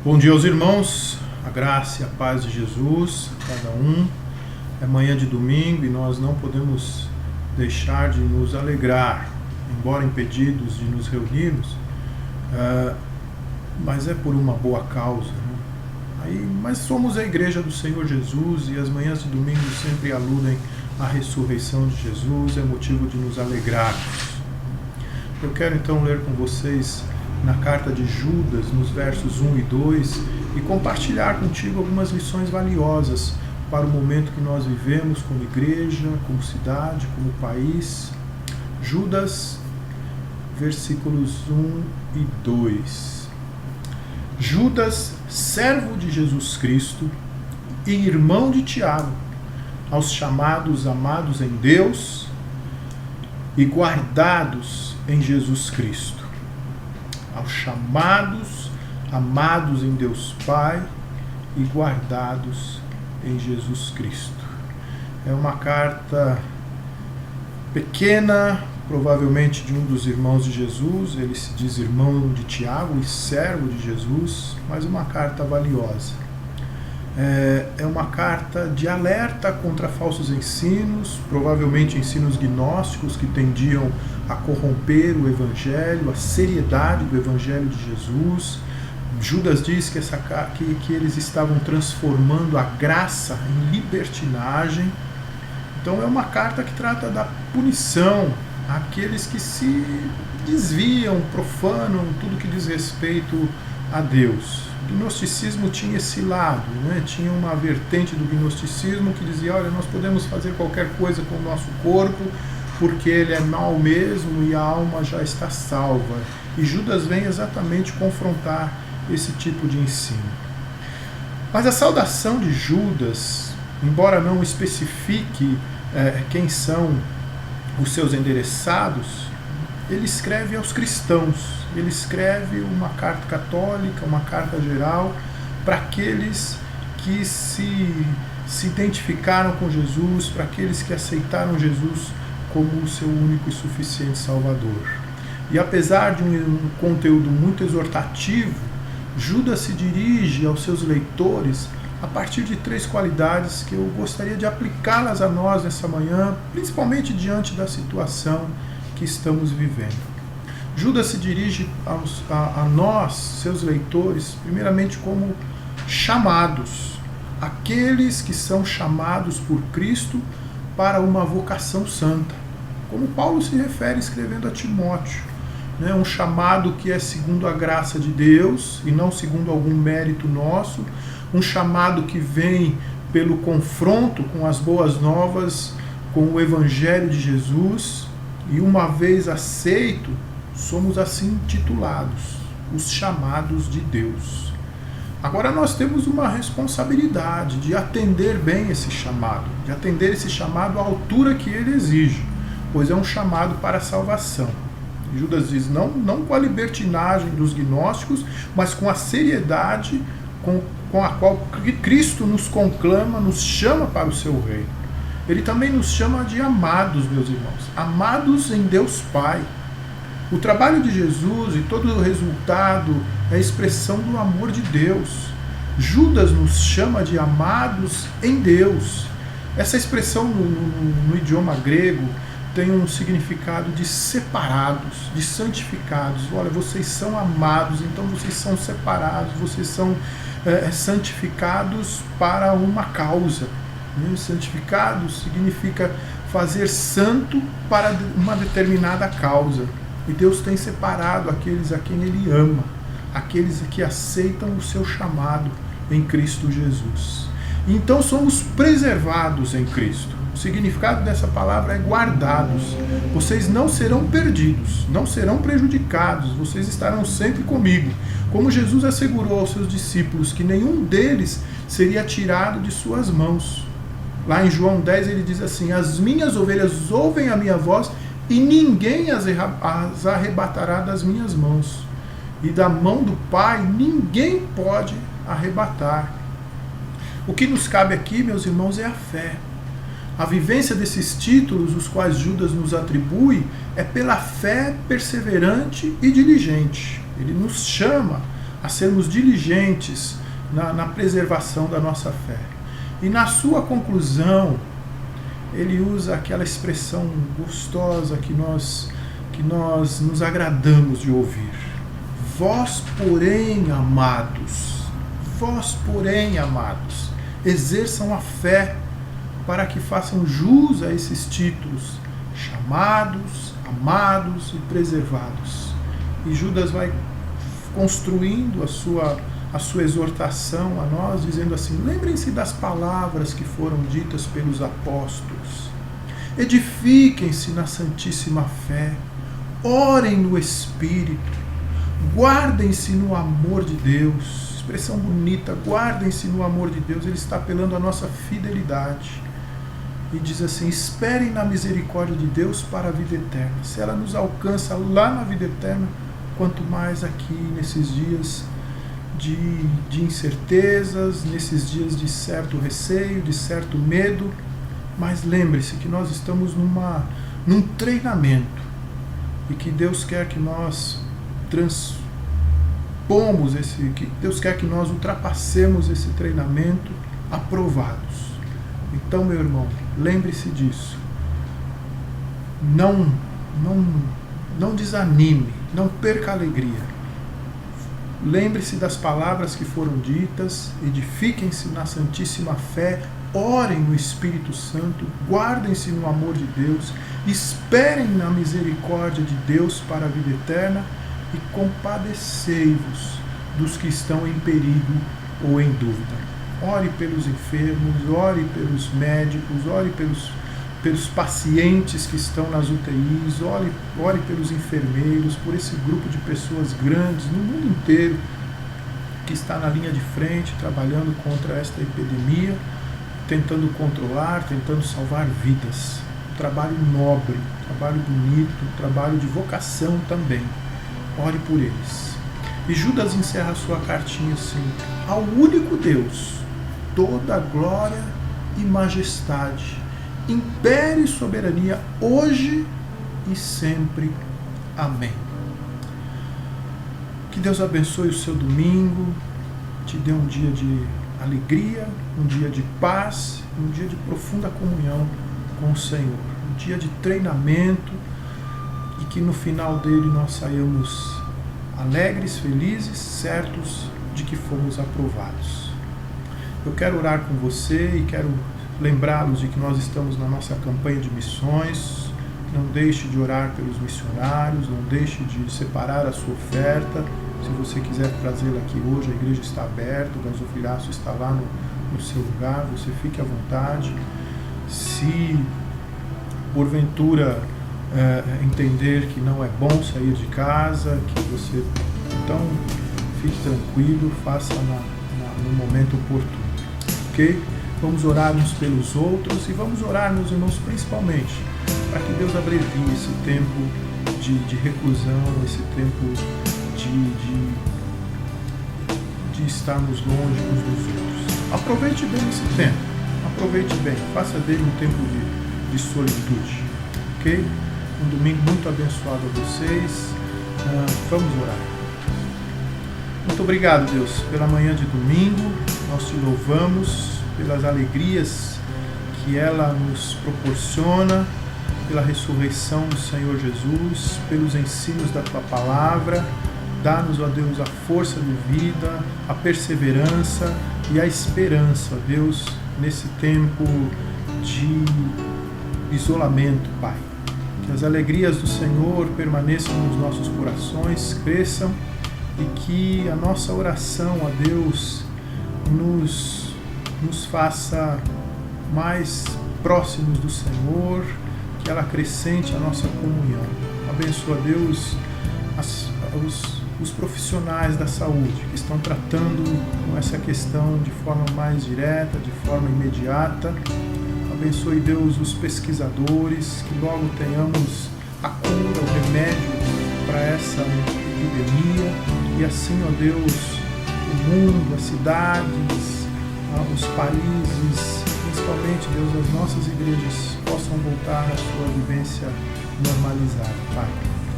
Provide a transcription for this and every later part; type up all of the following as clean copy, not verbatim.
Bom dia aos irmãos, a graça e a paz de Jesus, a cada um. É manhã de domingo e nós não podemos deixar de nos alegrar, embora impedidos de nos reunirmos, mas é por uma boa causa, né? Mas somos a igreja do Senhor Jesus e as manhãs de domingo sempre aludem à ressurreição de Jesus, é motivo de nos alegrarmos. Eu quero então ler com vocês na carta de Judas, nos versos 1 e 2, e compartilhar contigo algumas lições valiosas para o momento que nós vivemos como igreja, como cidade, como país. Judas, versículos 1 e 2. Judas, servo de Jesus Cristo e irmão de Tiago, aos chamados amados em Deus e guardados em Jesus Cristo. Aos chamados, amados em Deus Pai e guardados em Jesus Cristo. É uma carta pequena, provavelmente de um dos irmãos de Jesus, ele se diz irmão de Tiago e servo de Jesus, mas uma carta valiosa. É uma carta de alerta contra falsos ensinos, provavelmente ensinos gnósticos que tendiam a corromper o Evangelho, a seriedade do Evangelho de Jesus. Judas diz que eles estavam transformando a graça em libertinagem. Então é uma carta que trata da punição àqueles que se desviam, profanam tudo que diz respeito a Deus. O gnosticismo tinha esse lado, né? Tinha uma vertente do gnosticismo que dizia, olha, nós podemos fazer qualquer coisa com o nosso corpo, porque ele é mau mesmo e a alma já está salva. E Judas vem exatamente confrontar esse tipo de ensino. Mas a saudação de Judas, embora não especifique quem são os seus endereçados, ele escreve aos cristãos. Ele escreve uma carta católica, uma carta geral, para aqueles que se identificaram com Jesus, para aqueles que aceitaram Jesus como o seu único e suficiente Salvador. E apesar de um conteúdo muito exortativo, Judas se dirige aos seus leitores a partir de 3 qualidades que eu gostaria de aplicá-las a nós nessa manhã, principalmente diante da situação que estamos vivendo. Judas se dirige a nós, seus leitores, primeiramente como chamados, aqueles que são chamados por Cristo para uma vocação santa, como Paulo se refere escrevendo a Timóteo, né? Um chamado que é segundo a graça de Deus e não segundo algum mérito nosso, um chamado que vem pelo confronto com as boas novas, com o Evangelho de Jesus, e uma vez aceito, somos assim titulados, os chamados de Deus. Agora nós temos uma responsabilidade de atender bem esse chamado, de atender esse chamado à altura que ele exige, pois é um chamado para a salvação. E Judas diz, não com a libertinagem dos gnósticos, mas com a seriedade com a qual Cristo nos conclama, nos chama para o seu reino. Ele também nos chama de amados, meus irmãos, amados em Deus Pai. O trabalho de Jesus e todo o resultado é a expressão do amor de Deus. Judas nos chama de amados em Deus. Essa expressão no idioma grego tem um significado de separados, de santificados. Olha, vocês são amados, então vocês são separados, vocês são santificados para uma causa. Santificado significa fazer santo para uma determinada causa. E Deus tem separado aqueles a quem Ele ama, aqueles que aceitam o seu chamado em Cristo Jesus. Então somos preservados em Cristo. O significado dessa palavra é guardados. Vocês não serão perdidos, não serão prejudicados, vocês estarão sempre comigo. Como Jesus assegurou aos seus discípulos que nenhum deles seria tirado de suas mãos. Lá em João 10 ele diz assim, as minhas ovelhas ouvem a minha voz e ninguém as arrebatará das minhas mãos. E da mão do Pai ninguém pode arrebatar. O que nos cabe aqui, meus irmãos, é a fé. A vivência desses títulos, os quais Judas nos atribui, é pela fé perseverante e diligente. Ele nos chama a sermos diligentes na preservação da nossa fé. E na sua conclusão, ele usa aquela expressão gostosa que nós nos agradamos de ouvir. Vós, porém, amados, exerçam a fé para que façam jus a esses títulos, chamados, amados e preservados. E Judas vai construindo a sua exortação a nós, dizendo assim: lembrem-se das palavras que foram ditas pelos apóstolos, edifiquem-se na santíssima fé, orem no Espírito, guardem-se no amor de Deus. Expressão bonita, guardem-se no amor de Deus. Ele está apelando à nossa fidelidade. E diz assim: esperem na misericórdia de Deus para a vida eterna. Se ela nos alcança lá na vida eterna, quanto mais aqui nesses dias de incertezas, nesses dias de certo receio, de certo medo. Mas lembre-se que nós estamos num treinamento e que Deus quer que nós que Deus quer que nós ultrapassemos esse treinamento aprovados. Então, meu irmão, lembre-se disso. Não desanime, não perca a alegria. Lembre-se das palavras que foram ditas, edifiquem-se na santíssima fé, orem no Espírito Santo, guardem-se no amor de Deus, esperem na misericórdia de Deus para a vida eterna e compadecei-vos dos que estão em perigo ou em dúvida. Ore pelos enfermos, ore pelos médicos, ore pelos pacientes que estão nas UTIs, ore pelos enfermeiros, por esse grupo de pessoas grandes no mundo inteiro que está na linha de frente, trabalhando contra esta epidemia, tentando controlar, tentando salvar vidas. Um trabalho nobre, um trabalho bonito, um trabalho de vocação também. Ore por eles. E Judas encerra a sua cartinha assim: ao único Deus, toda glória e majestade, império e soberania, hoje e sempre. Amém. Que Deus abençoe o seu domingo, te dê um dia de alegria, um dia de paz, um dia de profunda comunhão com o Senhor, um dia de treinamento, e que no final dele nós saiamos alegres, felizes, certos de que fomos aprovados. Eu quero orar com você e quero lembrá-los de que nós estamos na nossa campanha de missões. Não deixe de orar pelos missionários, não deixe de separar a sua oferta. Se você quiser trazê-la aqui hoje, a igreja está aberta, o gasofilaço está lá no seu lugar, você fique à vontade. Se porventura entender que não é bom sair de casa, que você, então fique tranquilo, faça no momento oportuno, ok? Vamos orar uns pelos outros e vamos orar, meus irmãos, principalmente para que Deus abrevie esse tempo de reclusão, esse tempo de estarmos longe uns dos outros. Aproveite bem esse tempo, aproveite bem, faça dele um tempo de solitude, ok? Um domingo muito abençoado a vocês. Vamos orar. Muito obrigado, Deus, pela manhã de domingo. Nós te louvamos pelas alegrias que ela nos proporciona, pela ressurreição do Senhor Jesus, pelos ensinos da Tua Palavra. Dá-nos, ó Deus, a força de vida, a perseverança e a esperança, Deus, nesse tempo de isolamento, Pai. Que as alegrias do Senhor permaneçam nos nossos corações, cresçam, e que a nossa oração a Deus nos faça mais próximos do Senhor, que ela acrescente a nossa comunhão. Abençoa, Deus, os profissionais da saúde que estão tratando com essa questão de forma mais direta, de forma imediata. Abençoe, Deus, os pesquisadores, que logo tenhamos a cura, o remédio para essa epidemia. E assim, ó Deus, o mundo, as cidades, os países, principalmente, Deus, as nossas igrejas possam voltar à sua vivência normalizada, Pai.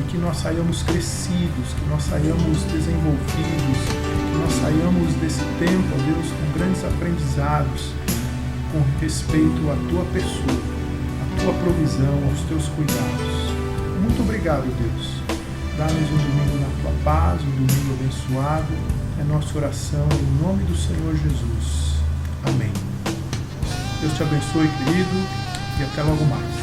e que nós saiamos crescidos, que nós saiamos desenvolvidos, que nós saiamos desse tempo, ó Deus, com grandes aprendizados com respeito à Tua pessoa, à Tua provisão, aos Teus cuidados. Muito obrigado, Deus. Dá-nos um domingo na Tua paz, um domingo abençoado. É nossa oração em nome do Senhor Jesus. Amém. Deus te abençoe, querido, e até logo mais.